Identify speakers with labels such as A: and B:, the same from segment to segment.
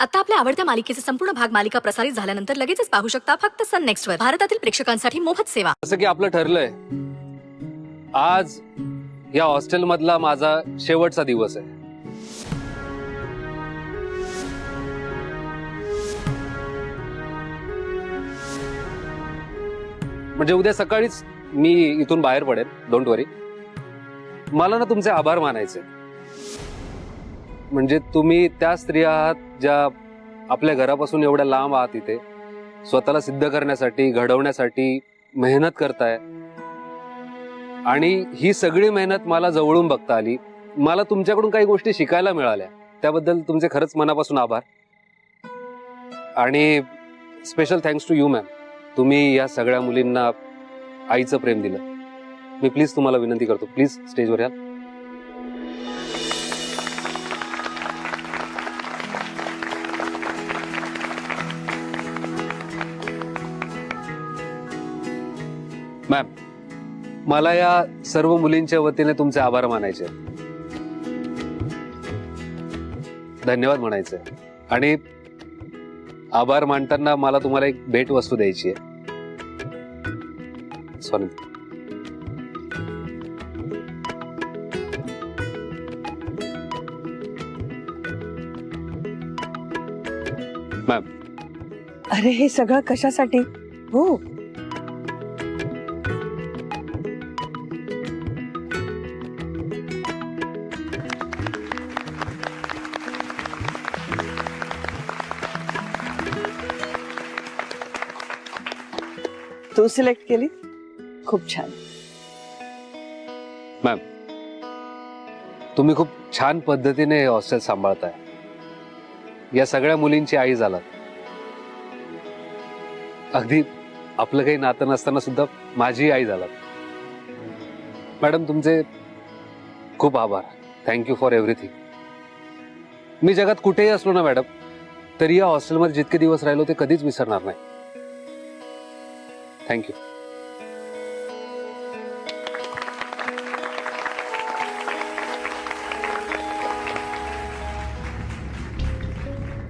A: आता आपल्या आवडत्या मालिकेचे संपूर्ण भाग मालिका प्रसारित झाल्यानंतर लगेचच पाहू शकता फक्त सन नेक्स्ट वर. भारतातील प्रेक्षकांसाठी मोफत सेवा.
B: जसं की आपलं ठरलंय, आज या हॉस्टेल मधला माझा शेवटचा दिवस आहे. म्हणजे उद्या सकाळीच मी इथून बाहेर पडेल. डोंट वरी. मला ना तुमचे आभार मानायचे. म्हणजे तुम्ही त्या स्त्रिया आहात ज्या आपल्या घरापासून एवढ्या लांब आहात, इथे स्वतःला सिद्ध करण्यासाठी, घडवण्यासाठी मेहनत करताय. आणि ही सगळी मेहनत मला जवळून बघता आली. मला तुमच्याकडून काही गोष्टी शिकायला मिळाल्या. त्याबद्दल तुमचे खरंच मनापासून आभार. आणि special thanks to you ma'am. तुम्ही या सगळ्या मुलींना आईचं प्रेम दिलं. मी प्लीज तुम्हाला विनंती करतो, प्लीज स्टेजवर या. मॅम, मला या सर्व मुलींच्या वतीने तुमचे आभार मानायचे, धन्यवाद म्हणायचे. आणि आभार मानताना मला तुम्हाला एक भेट वस्तू द्यायची आहे. Sorry ma'am.
C: अरे हे सगळं कशासाठी? हो, तू सिलेक्ट केली, खूप छान.
B: मॅम, तुम्ही खूप छान पद्धतीने हे हॉस्टेल सांभाळताय. या सगळ्या मुलींची आई झालात. अगदी आपलं काही नातं नसताना सुद्धा माझी आई झालात. मॅडम, तुमचे खूप आभार. Thank you for everything. मी जगात कुठेही असलो ना मॅडम, तरी या हॉस्टेलमध्ये जितके दिवस राहिलो ते कधीच विसरणार नाही. थँक्यू.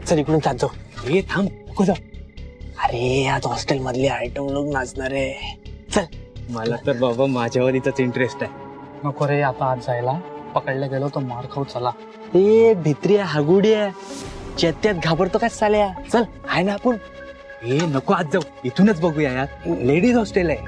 D: चल इकडून जात जाऊ. हे थांब, नको जाऊ. अरे आज हॉस्टेल मधले आयटम लोक नाचणार आहे. चल.
E: मला तर बाबा माझ्यावरीच इंटरेस्ट आहे.
F: नको रे, आता आज जायला पकडले गेलो तर मार खाऊ. चला.
D: ए भित्रिया हागुड्या चेत्यात घाबरतो काय साल्या. चल आहे ना आपण.
E: हे नको आज जाऊ, इथूनच बघूया यार. लेडीज हॉस्टेल आहे.